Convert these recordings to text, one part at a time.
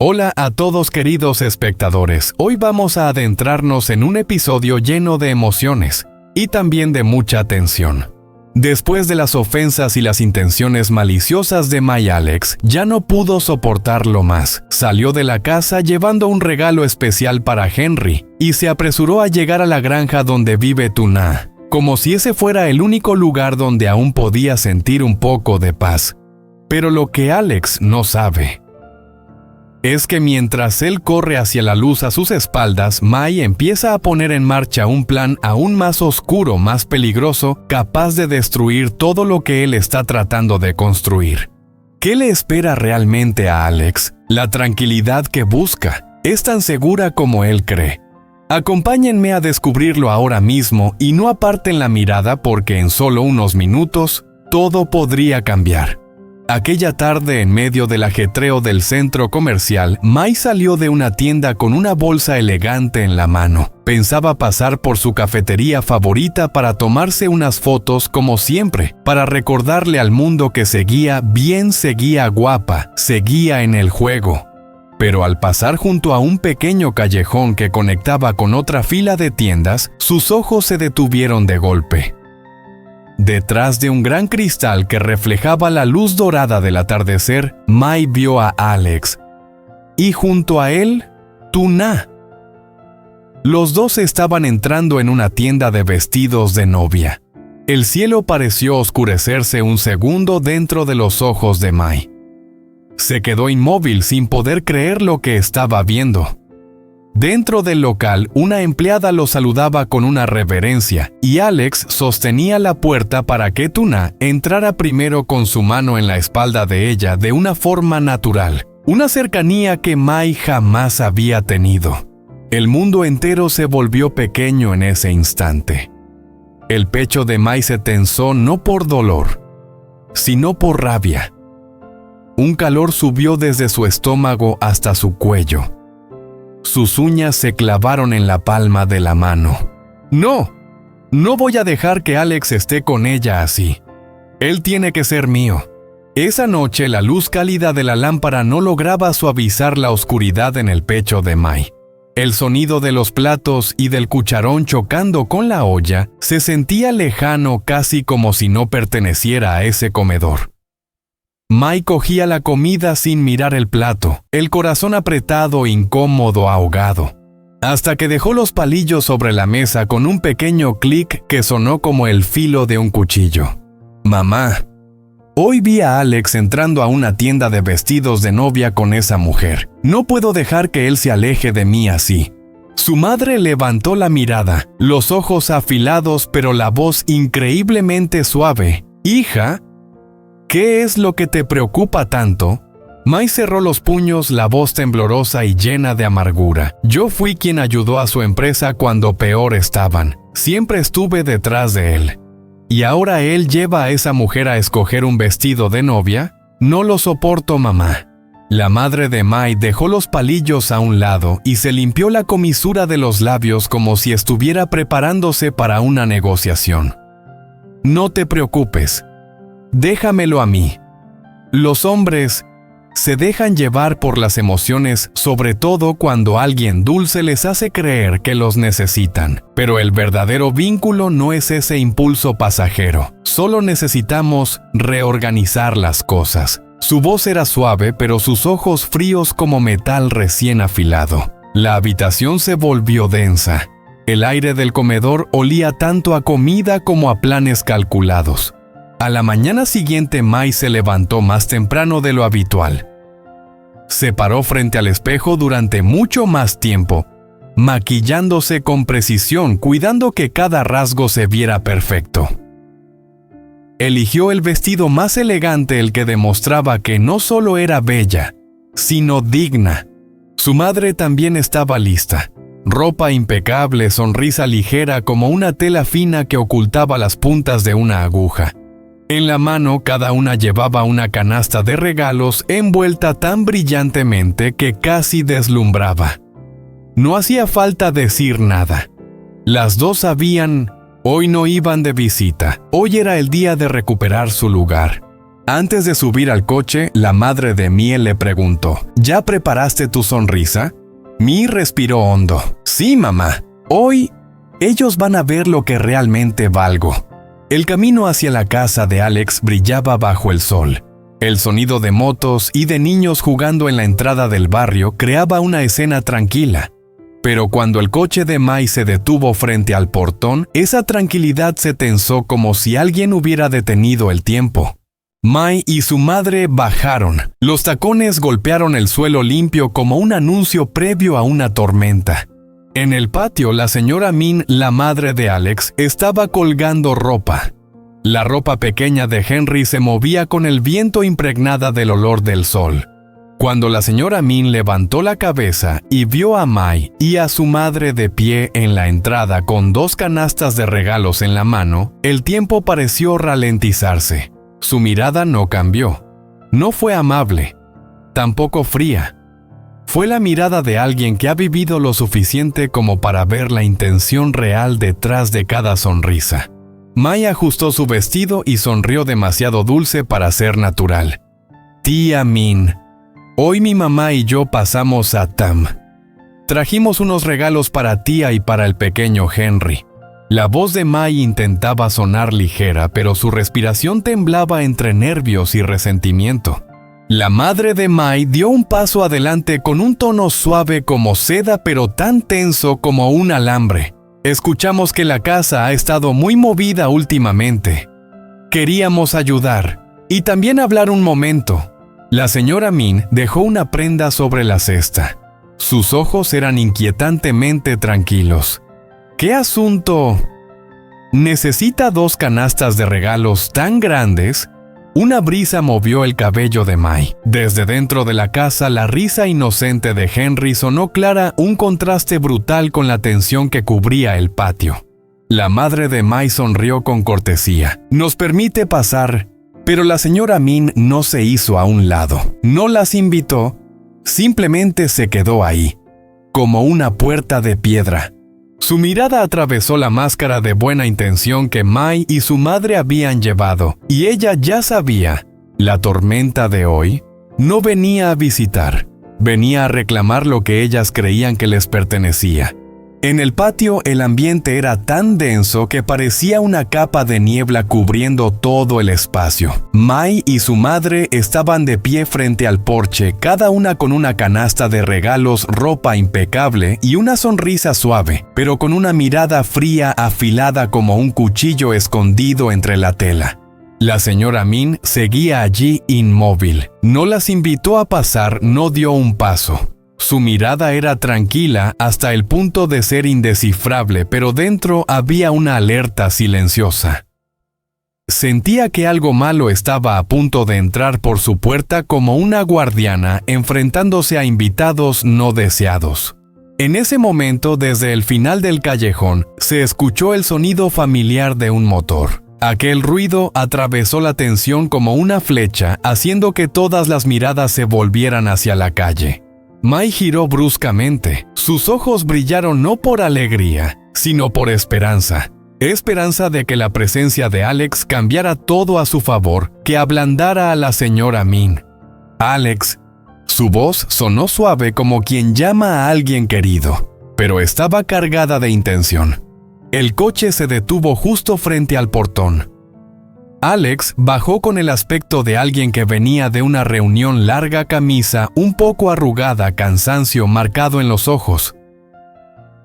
Hola a todos queridos espectadores, hoy vamos a adentrarnos en un episodio lleno de emociones y también de mucha tensión. Después de las ofensas y las intenciones maliciosas de May Alex, ya no pudo soportarlo más. Salió de la casa llevando un regalo especial para Henry y se apresuró a llegar a la granja donde vive Tuna, como si ese fuera el único lugar donde aún podía sentir un poco de paz. Pero lo que Alex no sabe es que mientras él corre hacia la luz a sus espaldas, May empieza a poner en marcha un plan aún más oscuro, más peligroso, capaz de destruir todo lo que él está tratando de construir. ¿Qué le espera realmente a Alex? La tranquilidad que busca es tan segura como él cree. Acompáñenme a descubrirlo ahora mismo y no aparten la mirada porque en solo unos minutos todo podría cambiar. Aquella tarde, en medio del ajetreo del centro comercial, May salió de una tienda con una bolsa elegante en la mano. Pensaba pasar por su cafetería favorita para tomarse unas fotos como siempre, para recordarle al mundo que seguía guapa, seguía en el juego. Pero al pasar junto a un pequeño callejón que conectaba con otra fila de tiendas, sus ojos se detuvieron de golpe. Detrás de un gran cristal que reflejaba la luz dorada del atardecer, May vio a Alex. Y junto a él, Tuna. Los dos estaban entrando en una tienda de vestidos de novia. El cielo pareció oscurecerse un segundo dentro de los ojos de May. Se quedó inmóvil sin poder creer lo que estaba viendo. Dentro del local, una empleada lo saludaba con una reverencia y Alex sostenía la puerta para que Tuna entrara primero con su mano en la espalda de ella de una forma natural, una cercanía que May jamás había tenido. El mundo entero se volvió pequeño en ese instante. El pecho de May se tensó no por dolor, sino por rabia. Un calor subió desde su estómago hasta su cuello. Sus uñas se clavaron en la palma de la mano. ¡No! No voy a dejar que Alex esté con ella así. Él tiene que ser mío. Esa noche la luz cálida de la lámpara no lograba suavizar la oscuridad en el pecho de May. El sonido de los platos y del cucharón chocando con la olla se sentía lejano, casi como si no perteneciera a ese comedor. May cogía la comida sin mirar el plato, el corazón apretado, incómodo, ahogado, hasta que dejó los palillos sobre la mesa con un pequeño clic que sonó como el filo de un cuchillo. Mamá, hoy vi a Alex entrando a una tienda de vestidos de novia con esa mujer. No puedo dejar que él se aleje de mí así. Su madre levantó la mirada, los ojos afilados pero la voz increíblemente suave. Hija, ¿qué es lo que te preocupa tanto? May cerró los puños, la voz temblorosa y llena de amargura. Yo fui quien ayudó a su empresa cuando peor estaban. Siempre estuve detrás de él. ¿Y ahora él lleva a esa mujer a escoger un vestido de novia? No lo soporto, mamá. La madre de May dejó los palillos a un lado y se limpió la comisura de los labios como si estuviera preparándose para una negociación. No te preocupes. Déjamelo a mí. Los hombres se dejan llevar por las emociones, sobre todo cuando alguien dulce les hace creer que los necesitan. Pero el verdadero vínculo no es ese impulso pasajero. Solo necesitamos reorganizar las cosas. Su voz era suave, pero sus ojos fríos como metal recién afilado. La habitación se volvió densa. El aire del comedor olía tanto a comida como a planes calculados. A la mañana siguiente, May se levantó más temprano de lo habitual. Se paró frente al espejo durante mucho más tiempo, maquillándose con precisión, cuidando que cada rasgo se viera perfecto. Eligió el vestido más elegante, el que demostraba que no solo era bella, sino digna. Su madre también estaba lista. Ropa impecable, sonrisa ligera como una tela fina que ocultaba las puntas de una aguja. En la mano, cada una llevaba una canasta de regalos envuelta tan brillantemente que casi deslumbraba. No hacía falta decir nada. Las dos sabían, hoy no iban de visita, hoy era el día de recuperar su lugar. Antes de subir al coche, la madre de Mie le preguntó, ¿ya preparaste tu sonrisa? Mie respiró hondo. Sí, mamá. Hoy, ellos van a ver lo que realmente valgo. El camino hacia la casa de Alex brillaba bajo el sol. El sonido de motos y de niños jugando en la entrada del barrio creaba una escena tranquila. Pero cuando el coche de Mai se detuvo frente al portón, esa tranquilidad se tensó como si alguien hubiera detenido el tiempo. Mai y su madre bajaron. Los tacones golpearon el suelo limpio como un anuncio previo a una tormenta. En el patio, la señora Min, la madre de Alex, estaba colgando ropa. La ropa pequeña de Henry se movía con el viento impregnada del olor del sol. Cuando la señora Min levantó la cabeza y vio a Mai y a su madre de pie en la entrada con 2 canastas de regalos en la mano, el tiempo pareció ralentizarse. Su mirada no cambió. No fue amable, tampoco fría. Fue la mirada de alguien que ha vivido lo suficiente como para ver la intención real detrás de cada sonrisa. Mai ajustó su vestido y sonrió demasiado dulce para ser natural. Tía Min, hoy mi mamá y yo pasamos a Tam. Trajimos unos regalos para tía y para el pequeño Henry. La voz de Mai intentaba sonar ligera, pero su respiración temblaba entre nervios y resentimiento. La madre de Mai dio un paso adelante con un tono suave como seda, pero tan tenso como un alambre. Escuchamos que la casa ha estado muy movida últimamente. Queríamos ayudar y también hablar un momento. La señora Min dejó una prenda sobre la cesta. Sus ojos eran inquietantemente tranquilos. ¿Qué asunto? ¿Necesita 2 canastas de regalos tan grandes? Una brisa movió el cabello de Mai. Desde dentro de la casa, la risa inocente de Henry sonó clara, un contraste brutal con la tensión que cubría el patio. La madre de Mai sonrió con cortesía. Nos permite pasar, pero la señora Min no se hizo a un lado. No las invitó, simplemente se quedó ahí, como una puerta de piedra. Su mirada atravesó la máscara de buena intención que Mai y su madre habían llevado, y ella ya sabía, la tormenta de hoy no venía a visitar, venía a reclamar lo que ellas creían que les pertenecía. En el patio el ambiente era tan denso que parecía una capa de niebla cubriendo todo el espacio. Mai y su madre estaban de pie frente al porche, cada una con una canasta de regalos, ropa impecable y una sonrisa suave, pero con una mirada fría afilada como un cuchillo escondido entre la tela. La señora Min seguía allí inmóvil. No las invitó a pasar, no dio un paso. Su mirada era tranquila hasta el punto de ser indescifrable, pero dentro había una alerta silenciosa. Sentía que algo malo estaba a punto de entrar por su puerta como una guardiana enfrentándose a invitados no deseados. En ese momento, desde el final del callejón, se escuchó el sonido familiar de un motor. Aquel ruido atravesó la tensión como una flecha, haciendo que todas las miradas se volvieran hacia la calle. Mai giró bruscamente. Sus ojos brillaron no por alegría, sino por esperanza. Esperanza de que la presencia de Alex cambiara todo a su favor, que ablandara a la señora Min. Alex. Su voz sonó suave como quien llama a alguien querido, pero estaba cargada de intención. El coche se detuvo justo frente al portón. Alex bajó con el aspecto de alguien que venía de una reunión, larga camisa, un poco arrugada, cansancio marcado en los ojos.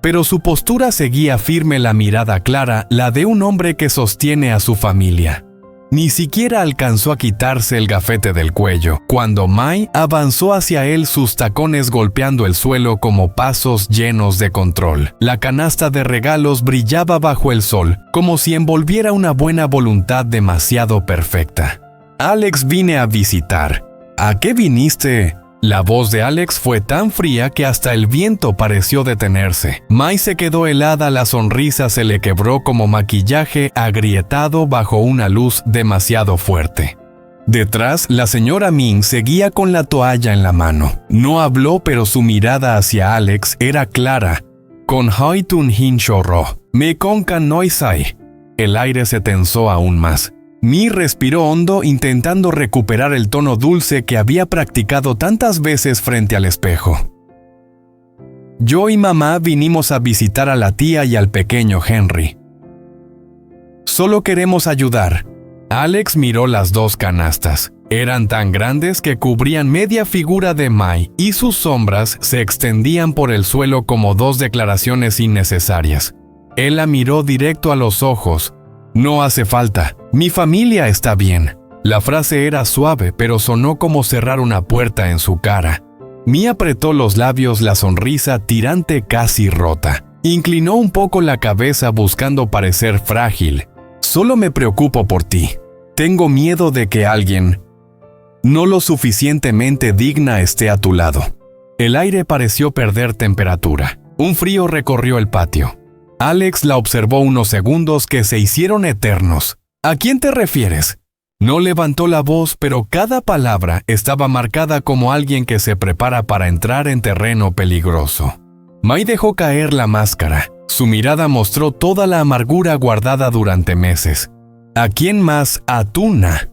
Pero su postura seguía firme, la mirada clara, la de un hombre que sostiene a su familia. Ni siquiera alcanzó a quitarse el gafete del cuello, cuando Mai avanzó hacia él, sus tacones golpeando el suelo como pasos llenos de control. La canasta de regalos brillaba bajo el sol, como si envolviera una buena voluntad demasiado perfecta. Alex, vine a visitar. ¿A qué viniste? La voz de Alex fue tan fría que hasta el viento pareció detenerse. Mai se quedó helada, la sonrisa se le quebró como maquillaje agrietado bajo una luz demasiado fuerte. Detrás, la señora Min seguía con la toalla en la mano. No habló, pero su mirada hacia Alex era clara. Con Hoitun Hin Shorro, me conca noisai. El aire se tensó aún más. Mi respiró hondo intentando recuperar el tono dulce que había practicado tantas veces frente al espejo. Yo y mamá vinimos a visitar a la tía y al pequeño Henry. Solo queremos ayudar. Alex miró las dos canastas. Eran tan grandes que cubrían media figura de Mai y sus sombras se extendían por el suelo como dos declaraciones innecesarias. Él la miró directo a los ojos. No hace falta. Mi familia está bien. La frase era suave, pero sonó como cerrar una puerta en su cara. Mi apretó los labios, la sonrisa tirante casi rota. Inclinó un poco la cabeza buscando parecer frágil. Solo me preocupo por ti. Tengo miedo de que alguien no lo suficientemente digna esté a tu lado. El aire pareció perder temperatura. Un frío recorrió el patio. Alex la observó unos segundos que se hicieron eternos. ¿A quién te refieres? No levantó la voz, pero cada palabra estaba marcada como alguien que se prepara para entrar en terreno peligroso. Mai dejó caer la máscara. Su mirada mostró toda la amargura guardada durante meses. ¿A quién más? A Tuna.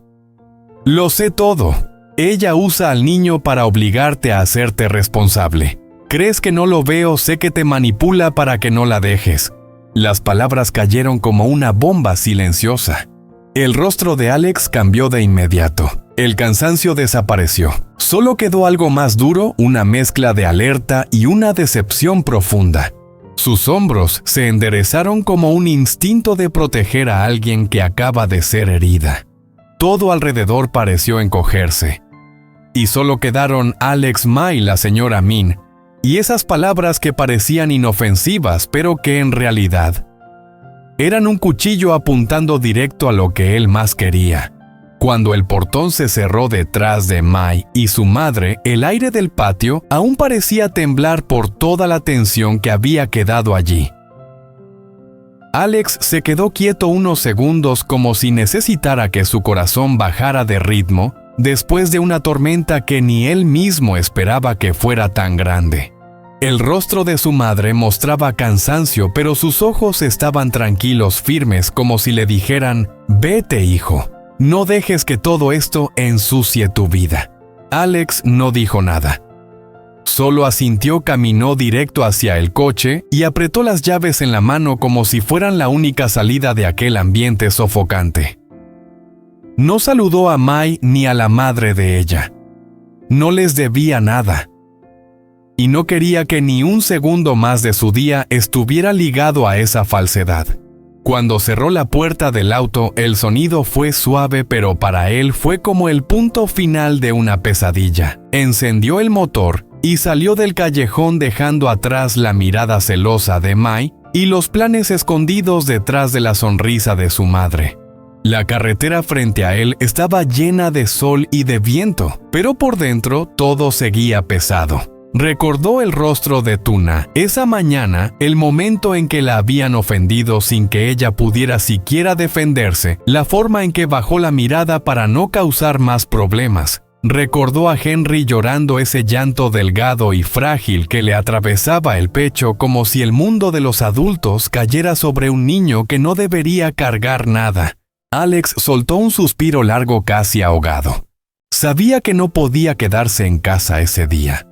Lo sé todo. Ella usa al niño para obligarte a hacerte responsable. ¿Crees que no lo veo? Sé que te manipula para que no la dejes. Las palabras cayeron como una bomba silenciosa. El rostro de Alex cambió de inmediato. El cansancio desapareció. Solo quedó algo más duro, una mezcla de alerta y una decepción profunda. Sus hombros se enderezaron como un instinto de proteger a alguien que acaba de ser herida. Todo alrededor pareció encogerse. Y solo quedaron Alex, Mai, la señora Min, y esas palabras que parecían inofensivas, pero que en realidad eran un cuchillo apuntando directo a lo que él más quería. Cuando el portón se cerró detrás de Mai y su madre, el aire del patio aún parecía temblar por toda la tensión que había quedado allí. Alex se quedó quieto unos segundos como si necesitara que su corazón bajara de ritmo después de una tormenta que ni él mismo esperaba que fuera tan grande. El rostro de su madre mostraba cansancio, pero sus ojos estaban tranquilos, firmes, como si le dijeran: «Vete, hijo. No dejes que todo esto ensucie tu vida». Alex no dijo nada. Solo asintió, caminó directo hacia el coche y apretó las llaves en la mano como si fueran la única salida de aquel ambiente sofocante. No saludó a Mai ni a la madre de ella. No les debía nada. Y no quería que ni un segundo más de su día estuviera ligado a esa falsedad. Cuando cerró la puerta del auto, el sonido fue suave, pero para él fue como el punto final de una pesadilla. Encendió el motor y salió del callejón dejando atrás la mirada celosa de Mai y los planes escondidos detrás de la sonrisa de su madre. La carretera frente a él estaba llena de sol y de viento, pero por dentro todo seguía pesado. Recordó el rostro de Tuna, esa mañana, el momento en que la habían ofendido sin que ella pudiera siquiera defenderse, la forma en que bajó la mirada para no causar más problemas. Recordó a Henry llorando, ese llanto delgado y frágil que le atravesaba el pecho como si el mundo de los adultos cayera sobre un niño que no debería cargar nada. Alex soltó un suspiro largo, casi ahogado. Sabía que no podía quedarse en casa ese día.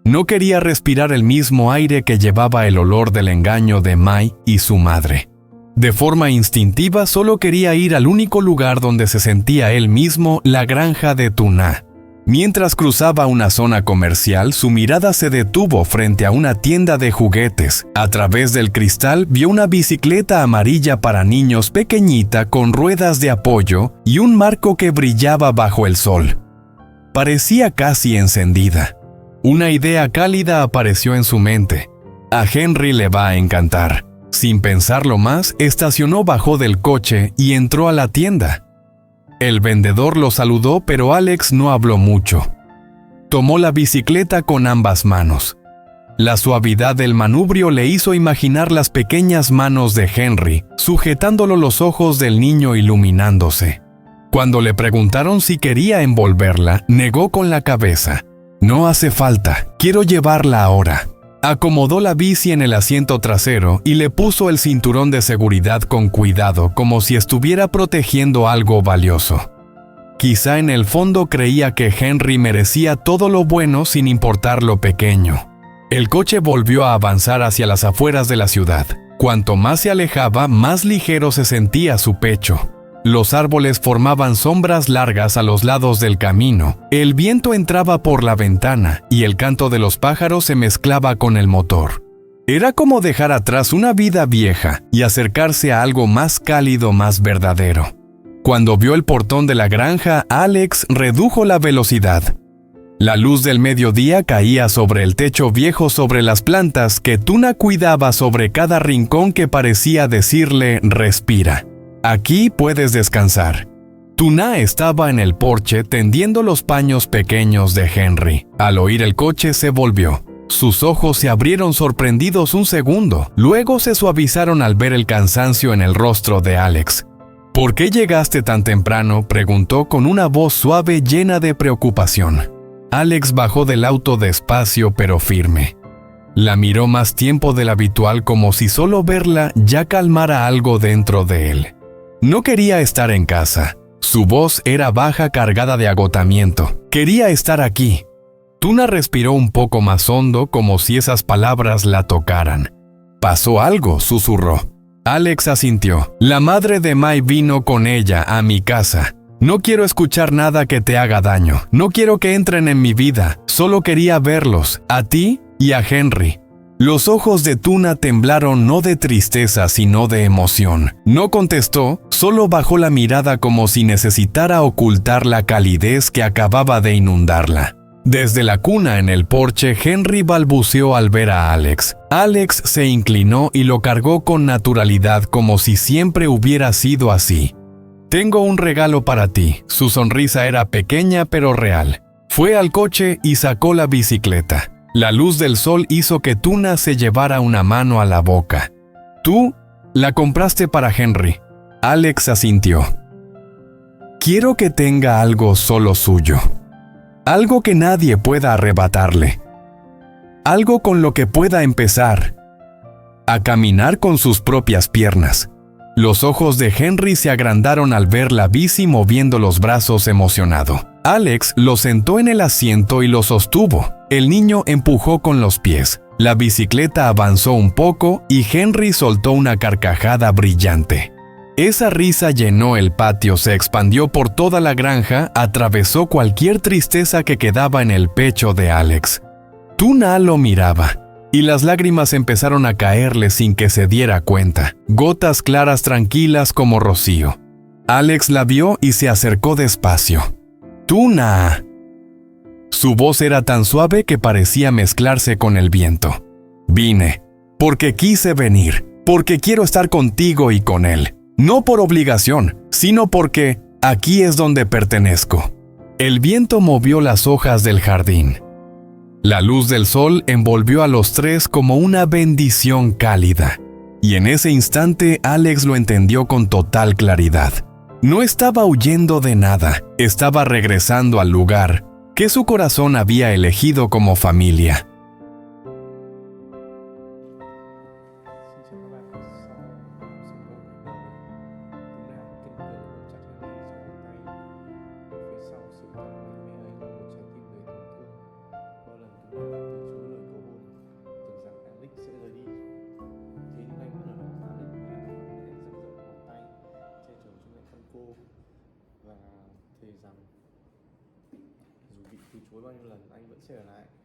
No quería respirar el mismo aire que llevaba el olor del engaño de Mai y su madre. De forma instintiva solo quería ir al único lugar donde se sentía él mismo, la granja de Tuna. Mientras cruzaba una zona comercial, su mirada se detuvo frente a una tienda de juguetes. A través del cristal vio una bicicleta amarilla para niños pequeñita con ruedas de apoyo y un marco que brillaba bajo el sol. Parecía casi encendida. Una idea cálida apareció en su mente. A Henry le va a encantar. Sin pensarlo más, estacionó, bajó del coche y entró a la tienda. El vendedor lo saludó, pero Alex no habló mucho. Tomó la bicicleta con ambas manos. La suavidad del manubrio le hizo imaginar las pequeñas manos de Henry, sujetándolo, los ojos del niño iluminándose. Cuando le preguntaron si quería envolverla, negó con la cabeza. «No hace falta, quiero llevarla ahora». Acomodó la bici en el asiento trasero y le puso el cinturón de seguridad con cuidado, como si estuviera protegiendo algo valioso. Quizá en el fondo creía que Henry merecía todo lo bueno sin importar lo pequeño. El coche volvió a avanzar hacia las afueras de la ciudad. Cuanto más se alejaba, más ligero se sentía su pecho. Los árboles formaban sombras largas a los lados del camino. El viento entraba por la ventana y el canto de los pájaros se mezclaba con el motor. Era como dejar atrás una vida vieja y acercarse a algo más cálido, más verdadero. Cuando vio el portón de la granja, Alex redujo la velocidad. La luz del mediodía caía sobre el techo viejo, sobre las plantas que Tuna cuidaba, sobre cada rincón que parecía decirle: respira. Aquí puedes descansar. Tuna estaba en el porche tendiendo los paños pequeños de Henry. Al oír el coche se volvió. Sus ojos se abrieron sorprendidos un segundo, luego se suavizaron al ver el cansancio en el rostro de Alex. ¿Por qué llegaste tan temprano?, preguntó con una voz suave llena de preocupación. Alex bajó del auto despacio pero firme. La miró más tiempo del habitual, como si solo verla ya calmara algo dentro de él. No quería estar en casa. Su voz era baja, cargada de agotamiento. Quería estar aquí. Tuna respiró un poco más hondo, como si esas palabras la tocaran. «¿Pasó algo?», susurró. Alex asintió. «La madre de Mai vino con ella a mi casa. No quiero escuchar nada que te haga daño. No quiero que entren en mi vida. Solo quería verlos, a ti y a Henry». Los ojos de Tuna temblaron, no de tristeza, sino de emoción. No contestó, solo bajó la mirada como si necesitara ocultar la calidez que acababa de inundarla. Desde la cuna en el porche, Henry balbuceó al ver a Alex. Alex se inclinó y lo cargó con naturalidad, como si siempre hubiera sido así. «Tengo un regalo para ti». Su sonrisa era pequeña pero real. Fue al coche y sacó la bicicleta. La luz del sol hizo que Tuna se llevara una mano a la boca. «Tú la compraste para Henry». Alex asintió. «Quiero que tenga algo solo suyo. Algo que nadie pueda arrebatarle. Algo con lo que pueda empezar a caminar con sus propias piernas». Los ojos de Henry se agrandaron al ver la bici, moviendo los brazos emocionado. Alex lo sentó en el asiento y lo sostuvo. El niño empujó con los pies. La bicicleta avanzó un poco y Henry soltó una carcajada brillante. Esa risa llenó el patio, se expandió por toda la granja, atravesó cualquier tristeza que quedaba en el pecho de Alex. Tuna lo miraba, y las lágrimas empezaron a caerle sin que se diera cuenta, gotas claras tranquilas como rocío. Alex la vio y se acercó despacio. «Tuna». Su voz era tan suave que parecía mezclarse con el viento. «Vine, porque quise venir, porque quiero estar contigo y con él. No por obligación, sino porque aquí es donde pertenezco». El viento movió las hojas del jardín. La luz del sol envolvió a los tres como una bendición cálida. Y en ese instante Alex lo entendió con total claridad. No estaba huyendo de nada, estaba regresando al lugar que su corazón había elegido como familia. Và thề rằng dù bị từ chối bao nhiêu lần, anh vẫn sẽ ở lại.